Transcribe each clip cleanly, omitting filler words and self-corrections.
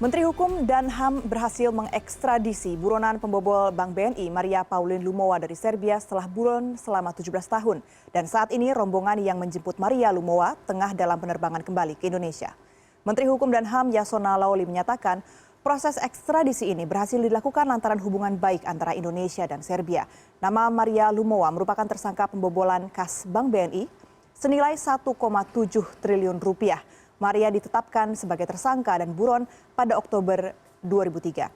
Menteri Hukum dan HAM berhasil mengekstradisi buronan pembobol Bank BNI Maria Pauline Lumowa dari Serbia setelah buron selama 17 tahun. Dan saat ini rombongan yang menjemput Maria Lumowa tengah dalam penerbangan kembali ke Indonesia. Menteri Hukum dan HAM Yasona Lawli menyatakan proses ekstradisi ini berhasil dilakukan lantaran hubungan baik antara Indonesia dan Serbia. Nama Maria Lumowa merupakan tersangka pembobolan kas Bank BNI senilai 1,7 triliun rupiah. Maria ditetapkan sebagai tersangka dan buron pada Oktober 2003.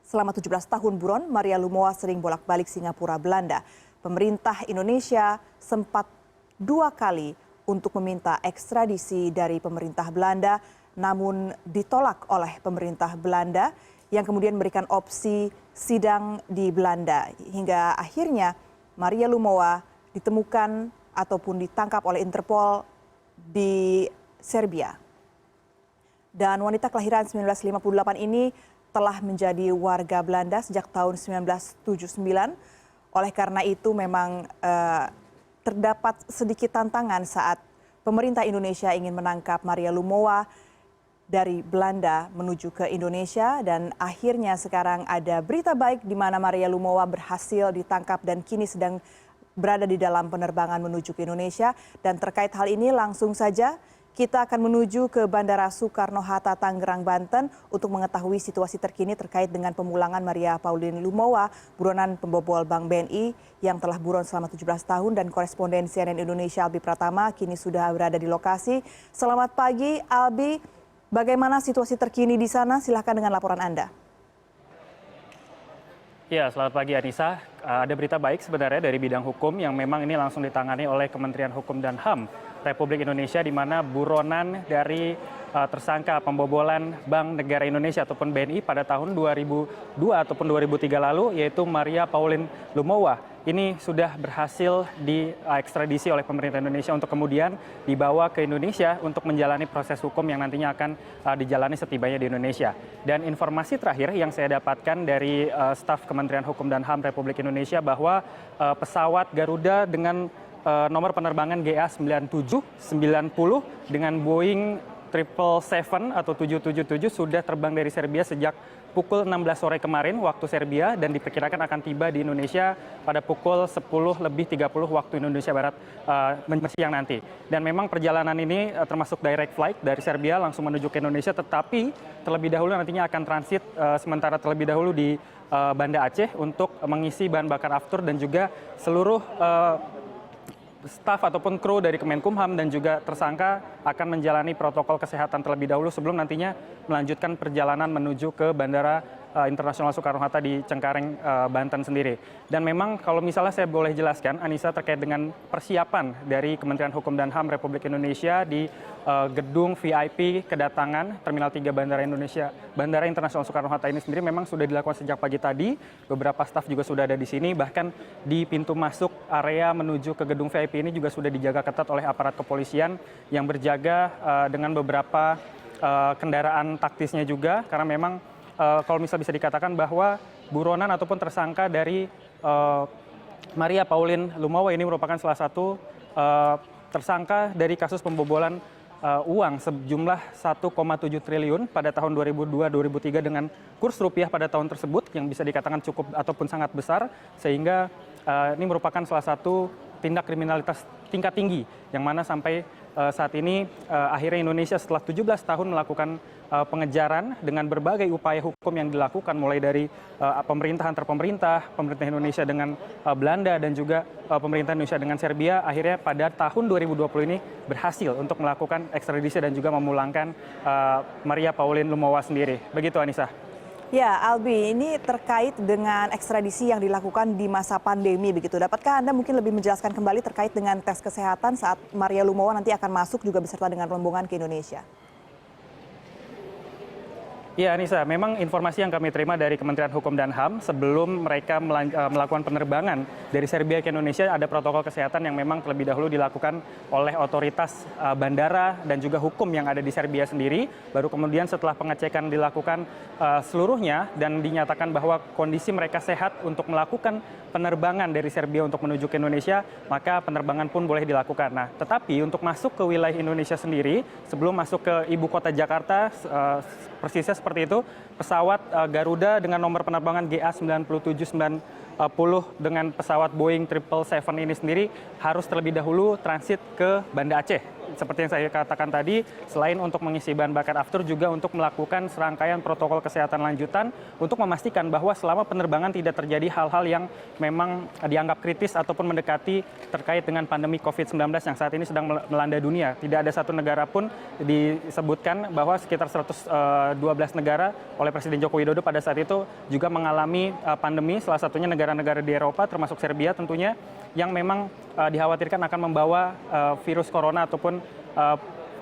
Selama 17 tahun buron, Maria Lumowa sering bolak-balik Singapura, Belanda. Pemerintah Indonesia sempat 2 kali untuk meminta ekstradisi dari pemerintah Belanda, namun ditolak oleh pemerintah Belanda yang kemudian memberikan opsi sidang di Belanda. Hingga akhirnya Maria Lumowa ditemukan ataupun ditangkap oleh Interpol di Serbia. Dan wanita kelahiran 1958 ini telah menjadi warga Belanda sejak tahun 1979. Oleh karena itu memang terdapat sedikit tantangan saat pemerintah Indonesia ingin menangkap Maria Lumowa dari Belanda menuju ke Indonesia. Dan akhirnya sekarang ada berita baik di mana Maria Lumowa berhasil ditangkap dan kini sedang berada di dalam penerbangan menuju ke Indonesia. Dan terkait hal ini langsung saja kita akan menuju ke Bandara Soekarno-Hatta, Tangerang, Banten untuk mengetahui situasi terkini terkait dengan pemulangan Maria Pauline Lumowa, buronan pembobol Bank BNI yang telah buron selama 17 tahun, dan koresponden CNN Indonesia Albi Pratama kini sudah berada di lokasi. Selamat pagi Albi, bagaimana situasi terkini di sana? Silahkan dengan laporan Anda. Ya, selamat pagi Anissa. Ada berita baik sebenarnya dari bidang hukum yang memang ini langsung ditangani oleh Kementerian Hukum dan HAM Republik Indonesia, di mana buronan dari tersangka pembobolan Bank Negara Indonesia ataupun BNI pada tahun 2002 ataupun 2003 lalu, yaitu Maria Pauline Lumowa. Ini sudah berhasil diekstradisi oleh pemerintah Indonesia untuk kemudian dibawa ke Indonesia untuk menjalani proses hukum yang nantinya akan dijalani setibanya di Indonesia. Dan informasi terakhir yang saya dapatkan dari staf Kementerian Hukum dan HAM Republik Indonesia bahwa pesawat Garuda dengan nomor penerbangan GA9790 dengan Boeing 777 atau 777 sudah terbang dari Serbia sejak pukul 16 sore kemarin waktu Serbia, dan diperkirakan akan tiba di Indonesia pada pukul 10:30 waktu Indonesia Barat siang nanti. Dan memang perjalanan ini termasuk direct flight dari Serbia langsung menuju ke Indonesia, tetapi terlebih dahulu nantinya akan transit sementara terlebih dahulu di Banda Aceh untuk mengisi bahan bakar aftur, dan juga seluruh staf ataupun kru dari Kemenkumham dan juga tersangka akan menjalani protokol kesehatan terlebih dahulu sebelum nantinya melanjutkan perjalanan menuju ke Bandara Internasional Soekarno-Hatta di Cengkareng, Banten sendiri. Dan memang kalau misalnya saya boleh jelaskan, Anissa, terkait dengan persiapan dari Kementerian Hukum dan HAM Republik Indonesia di gedung VIP kedatangan Terminal 3 Bandara Internasional Soekarno-Hatta ini sendiri memang sudah dilakukan sejak pagi tadi. Beberapa staf juga sudah ada di sini, bahkan di pintu masuk area menuju ke gedung VIP ini juga sudah dijaga ketat oleh aparat kepolisian yang berjaga dengan beberapa kendaraan taktisnya juga, karena memang kalau misalnya bisa dikatakan bahwa buronan ataupun tersangka dari Maria Pauline Lumowa ini merupakan salah satu tersangka dari kasus pembobolan uang sejumlah 1,7 triliun pada tahun 2002-2003 dengan kurs rupiah pada tahun tersebut yang bisa dikatakan cukup ataupun sangat besar, sehingga ini merupakan salah satu tindak kriminalitas tingkat tinggi yang mana sampai saat ini akhirnya Indonesia setelah 17 tahun melakukan pengejaran dengan berbagai upaya hukum yang dilakukan, mulai dari pemerintah antar pemerintah Indonesia dengan Belanda dan juga pemerintah Indonesia dengan Serbia, akhirnya pada tahun 2020 ini berhasil untuk melakukan ekstradisi dan juga memulangkan Maria Pauline Lumowa sendiri. Begitu Anissa. Ya, Albi, ini terkait dengan ekstradisi yang dilakukan di masa pandemi begitu. Dapatkah Anda mungkin lebih menjelaskan kembali terkait dengan tes kesehatan saat Maria Lumowa nanti akan masuk juga beserta dengan rombongan ke Indonesia? Ya, Anissa, memang informasi yang kami terima dari Kementerian Hukum dan HAM sebelum mereka melakukan penerbangan dari Serbia ke Indonesia, ada protokol kesehatan yang memang terlebih dahulu dilakukan oleh otoritas bandara dan juga hukum yang ada di Serbia sendiri. Baru kemudian setelah pengecekan dilakukan seluruhnya dan dinyatakan bahwa kondisi mereka sehat untuk melakukan penerbangan dari Serbia untuk menuju ke Indonesia, maka penerbangan pun boleh dilakukan. Nah, tetapi untuk masuk ke wilayah Indonesia sendiri, sebelum masuk ke ibu kota Jakarta, persisnya seperti seperti itu, pesawat Garuda dengan nomor penerbangan GA9790 dengan pesawat Boeing 777 ini sendiri harus terlebih dahulu transit ke Banda Aceh. Seperti yang saya katakan tadi, selain untuk mengisi bahan bakar aftur, juga untuk melakukan serangkaian protokol kesehatan lanjutan untuk memastikan bahwa selama penerbangan tidak terjadi hal-hal yang memang dianggap kritis ataupun mendekati terkait dengan pandemi COVID-19 yang saat ini sedang melanda dunia. Tidak ada satu negara pun disebutkan bahwa sekitar 112 negara oleh Presiden Joko Widodo pada saat itu juga mengalami pandemi, salah satunya negara-negara di Eropa termasuk Serbia tentunya, yang memang dikhawatirkan akan membawa virus corona ataupun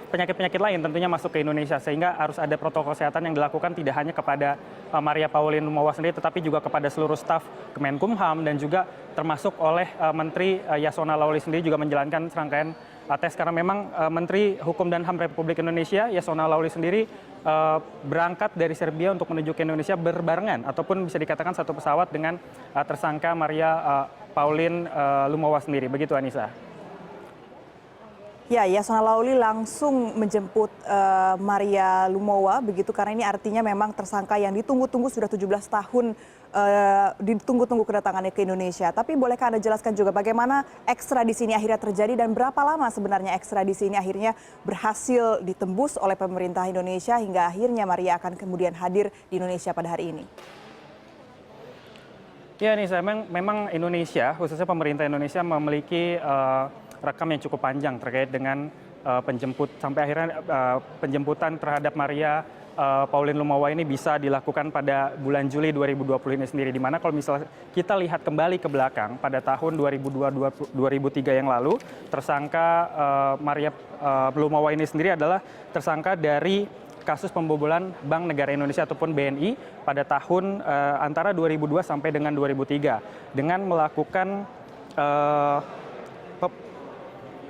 penyakit-penyakit lain tentunya masuk ke Indonesia, sehingga harus ada protokol kesehatan yang dilakukan tidak hanya kepada Maria Pauline Lumowa sendiri, tetapi juga kepada seluruh staf Kemenkumham dan juga termasuk oleh Menteri Yasona Lawli sendiri juga menjalankan serangkaian tes, karena memang Menteri Hukum dan HAM Republik Indonesia Yasona Lawli sendiri berangkat dari Serbia untuk menuju ke Indonesia berbarengan ataupun bisa dikatakan satu pesawat dengan tersangka Maria Pauline Lumowa sendiri. Begitu, Anissa. Ya, Yasona Lawli langsung menjemput Maria Lumowa begitu, karena ini artinya memang tersangka yang ditunggu-tunggu sudah 17 tahun ditunggu-tunggu kedatangannya ke Indonesia. Tapi bolehkah Anda jelaskan juga bagaimana ekstradisi ini akhirnya terjadi dan berapa lama sebenarnya ekstradisi ini akhirnya berhasil ditembus oleh pemerintah Indonesia hingga akhirnya Maria akan kemudian hadir di Indonesia pada hari ini? Ya, Nisa, memang Indonesia, khususnya pemerintah Indonesia memiliki rekam yang cukup panjang terkait dengan sampai akhirnya penjemputan terhadap Maria Pauline Lumowa ini bisa dilakukan pada bulan Juli 2020 ini sendiri, di mana kalau misalnya kita lihat kembali ke belakang pada tahun 2002-2003 yang lalu, tersangka Maria Lumowa ini sendiri adalah tersangka dari kasus pembobolan Bank Negara Indonesia ataupun BNI pada tahun antara 2002 sampai dengan 2003 dengan melakukan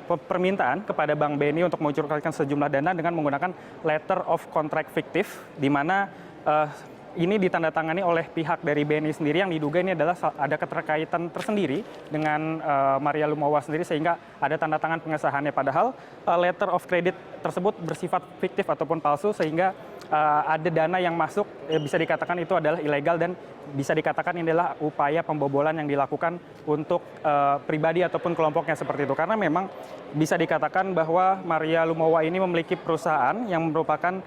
permintaan kepada Bank BNI untuk mengucurkan sejumlah dana dengan menggunakan letter of contract fiktif, di mana ini ditandatangani oleh pihak dari BNI sendiri yang diduga ini adalah ada keterkaitan tersendiri dengan Maria Lumowa sendiri, sehingga ada tanda tangan pengesahannya. Padahal letter of credit tersebut bersifat fiktif ataupun palsu, sehingga ada dana yang masuk, bisa dikatakan itu adalah ilegal dan bisa dikatakan ini adalah upaya pembobolan yang dilakukan untuk pribadi ataupun kelompoknya seperti itu. Karena memang bisa dikatakan bahwa Maria Lumowa ini memiliki perusahaan yang merupakan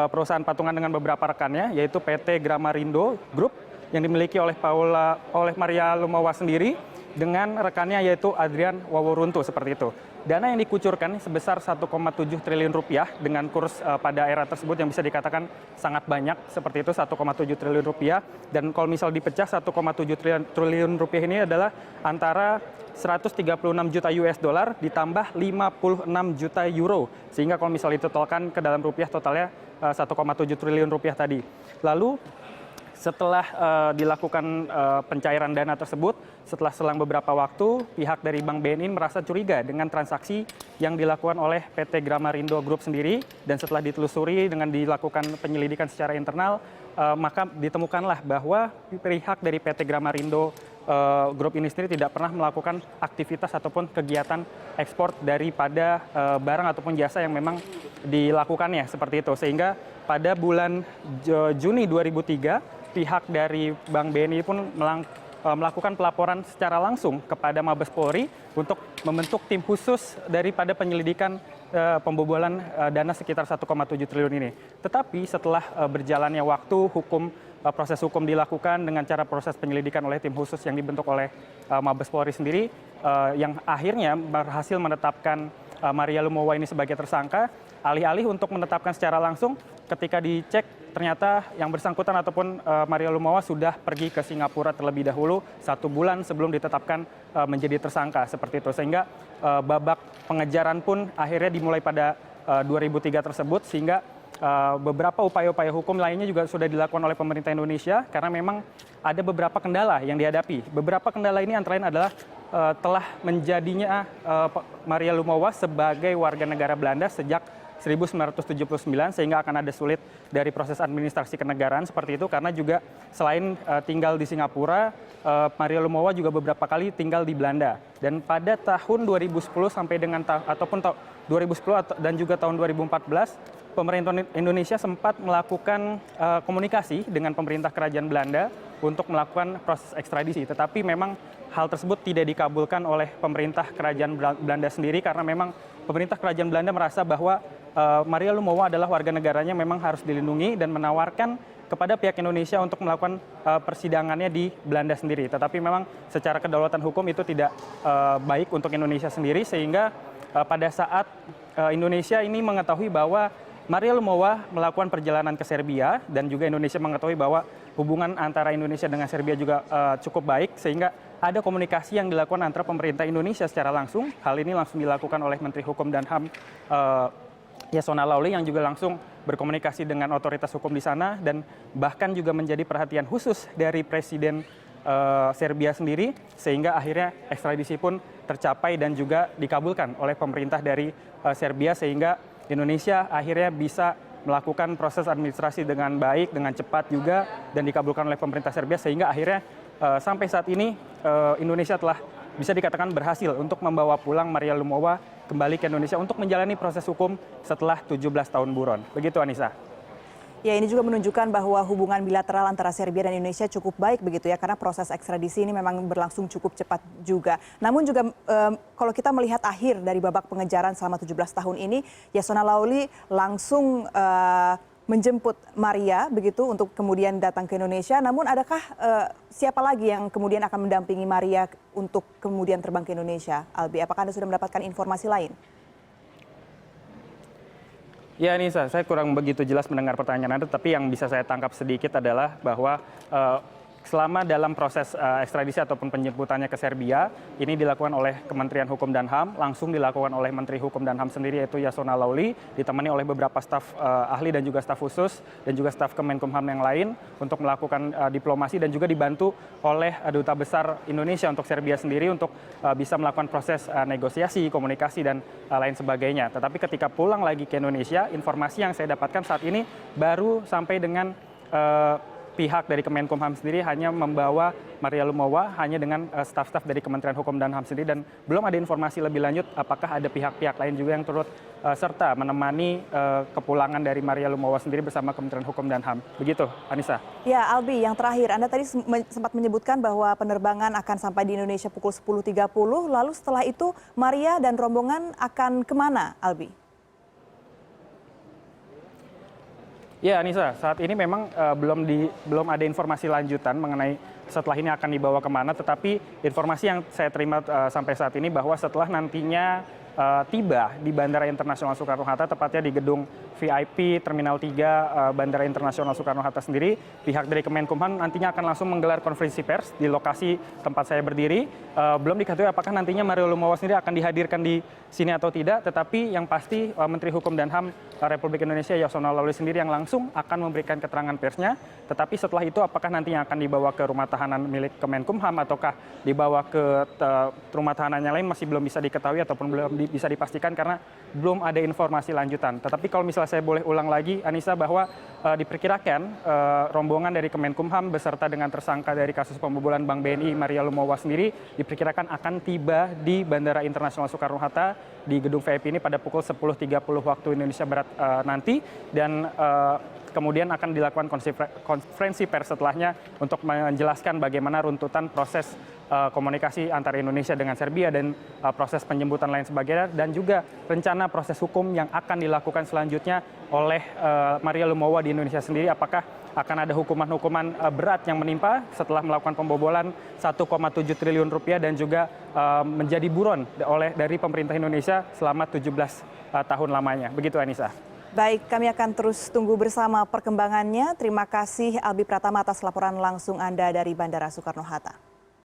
perusahaan patungan dengan beberapa rekannya, yaitu PT Gramarindo Group yang dimiliki oleh Maria Lumowa sendiri dengan rekannya yaitu Adrian Waworuntu seperti itu. Dana yang dikucurkan sebesar 1,7 triliun rupiah dengan kurs pada era tersebut yang bisa dikatakan sangat banyak seperti itu, 1,7 triliun rupiah. Dan kalau misal dipecah 1,7 triliun rupiah ini adalah antara 136 juta US dollar ditambah 56 juta euro. Sehingga kalau misal ditotalkan ke dalam rupiah totalnya 1,7 triliun rupiah tadi. Lalu setelah dilakukan pencairan dana tersebut, setelah selang beberapa waktu, pihak dari Bank BNI merasa curiga dengan transaksi yang dilakukan oleh PT Gramarindo Group sendiri, dan setelah ditelusuri dengan dilakukan penyelidikan secara internal, maka ditemukanlah bahwa pihak dari PT Gramarindo Group ini sendiri tidak pernah melakukan aktivitas ataupun kegiatan ekspor daripada barang ataupun jasa yang memang dilakukannya seperti itu. Sehingga pada bulan Juni 2003, pihak dari Bank BNI pun melakukan pelaporan secara langsung kepada Mabes Polri untuk membentuk tim khusus daripada penyelidikan pembobolan dana sekitar 1,7 triliun ini. Tetapi setelah berjalannya waktu, proses hukum dilakukan dengan cara proses penyelidikan oleh tim khusus yang dibentuk oleh Mabes Polri sendiri, yang akhirnya berhasil menetapkan Maria Lumowa ini sebagai tersangka. Alih-alih untuk menetapkan secara langsung, ketika dicek ternyata yang bersangkutan ataupun Maria Lumowa sudah pergi ke Singapura terlebih dahulu 1 bulan sebelum ditetapkan menjadi tersangka seperti itu. Sehingga babak pengejaran pun akhirnya dimulai pada 2003 tersebut, sehingga beberapa upaya-upaya hukum lainnya juga sudah dilakukan oleh pemerintah Indonesia karena memang ada beberapa kendala yang dihadapi. Beberapa kendala ini antara lain adalah telah menjadinya Maria Lumowa sebagai warga negara Belanda sejak 1979, sehingga akan ada sulit dari proses administrasi kenegaraan seperti itu, karena juga selain tinggal di Singapura, Maria Lumowa juga beberapa kali tinggal di Belanda. Dan pada tahun 2010 sampai dengan 2010 dan juga tahun 2014, pemerintah Indonesia sempat melakukan komunikasi dengan pemerintah Kerajaan Belanda untuk melakukan proses ekstradisi. Tetapi memang hal tersebut tidak dikabulkan oleh pemerintah Kerajaan Belanda sendiri karena memang pemerintah Kerajaan Belanda merasa bahwa Maria Lumowa adalah warga negaranya memang harus dilindungi dan menawarkan kepada pihak Indonesia untuk melakukan persidangannya di Belanda sendiri. Tetapi memang secara kedaulatan hukum itu tidak baik untuk Indonesia sendiri sehingga pada saat Indonesia ini mengetahui bahwa Maria Lumowa melakukan perjalanan ke Serbia dan juga Indonesia mengetahui bahwa hubungan antara Indonesia dengan Serbia juga cukup baik sehingga ada komunikasi yang dilakukan antara pemerintah Indonesia secara langsung. Hal ini langsung dilakukan oleh Menteri Hukum dan HAM Yasona Lawli yang juga langsung berkomunikasi dengan otoritas hukum di sana dan bahkan juga menjadi perhatian khusus dari Presiden Serbia sendiri sehingga akhirnya ekstradisi pun tercapai dan juga dikabulkan oleh pemerintah dari Serbia sehingga Indonesia akhirnya bisa melakukan proses administrasi dengan baik, dengan cepat juga dan dikabulkan oleh pemerintah Serbia sehingga akhirnya sampai saat ini Indonesia telah bisa dikatakan berhasil untuk membawa pulang Maria Lumowa kembali ke Indonesia untuk menjalani proses hukum setelah 17 tahun buron. Begitu Anissa. Ya, ini juga menunjukkan bahwa hubungan bilateral antara Serbia dan Indonesia cukup baik begitu ya, karena proses ekstradisi ini memang berlangsung cukup cepat juga. Namun juga kalau kita melihat akhir dari babak pengejaran selama 17 tahun ini, Yasona Lawli langsung menjemput Maria begitu untuk kemudian datang ke Indonesia. Namun adakah siapa lagi yang kemudian akan mendampingi Maria untuk kemudian terbang ke Indonesia? Albi, apakah Anda sudah mendapatkan informasi lain? Ya Anissa, saya kurang begitu jelas mendengar pertanyaan Anda, tapi yang bisa saya tangkap sedikit adalah bahwa selama dalam proses ekstradisi ataupun penjemputannya ke Serbia, ini dilakukan oleh Kementerian Hukum dan HAM, langsung dilakukan oleh Menteri Hukum dan HAM sendiri yaitu Yasona Lawli, ditemani oleh beberapa staf ahli dan juga staf khusus dan juga staf Kemenkumham yang lain untuk melakukan diplomasi dan juga dibantu oleh Duta Besar Indonesia untuk Serbia sendiri untuk bisa melakukan proses negosiasi, komunikasi dan lain sebagainya. Tetapi ketika pulang lagi ke Indonesia, informasi yang saya dapatkan saat ini baru sampai dengan pihak dari Kemenkumham sendiri hanya membawa Maria Lumowa hanya dengan staf-staf dari Kementerian Hukum dan HAM sendiri dan belum ada informasi lebih lanjut apakah ada pihak-pihak lain juga yang turut serta menemani kepulangan dari Maria Lumowa sendiri bersama Kementerian Hukum dan HAM. Begitu, Anissa. Ya, Albi, yang terakhir, Anda tadi sempat menyebutkan bahwa penerbangan akan sampai di Indonesia pukul 10.30, lalu setelah itu Maria dan rombongan akan kemana, Albi? Ya Anissa, saat ini memang belum ada informasi lanjutan mengenai setelah ini akan dibawa kemana, tetapi informasi yang saya terima sampai saat ini bahwa setelah nantinya tiba di Bandara Internasional Soekarno-Hatta, tepatnya di gedung VIP Terminal 3 Bandara Internasional Soekarno-Hatta sendiri, pihak dari Kemenkumham nantinya akan langsung menggelar konferensi pers di lokasi tempat saya berdiri. Belum diketahui apakah nantinya Maria Lumowa sendiri akan dihadirkan di sini atau tidak, tetapi yang pasti Menteri Hukum dan HAM Republik Indonesia Yasona Lawli sendiri yang langsung akan memberikan keterangan persnya. Tetapi setelah itu apakah nantinya akan dibawa ke rumah tahanan milik Kemenkumham ataukah dibawa ke rumah tahanan yang lain masih belum bisa diketahui ataupun belum bisa dipastikan karena belum ada informasi lanjutan. Tetapi kalau misalnya saya boleh ulang lagi, Anissa, bahwa diperkirakan rombongan dari Kemenkumham beserta dengan tersangka dari kasus pembobolan Bank BNI Maria Lumowa sendiri diperkirakan akan tiba di Bandara Internasional Soekarno-Hatta di gedung VIP ini pada pukul 10.30 waktu Indonesia Barat nanti dan kemudian akan dilakukan konferensi pers setelahnya untuk menjelaskan bagaimana runtutan proses komunikasi antara Indonesia dengan Serbia dan proses penjemputan lain sebagainya dan juga rencana proses hukum yang akan dilakukan selanjutnya oleh Maria Lumowa di Indonesia sendiri. Apakah akan ada hukuman-hukuman berat yang menimpa setelah melakukan pembobolan 1,7 triliun rupiah dan juga menjadi buron dari pemerintah Indonesia selama 17 tahun lamanya. Begitu Anissa. Baik, kami akan terus tunggu bersama perkembangannya. Terima kasih Albi Pratama atas laporan langsung Anda dari Bandara Soekarno-Hatta.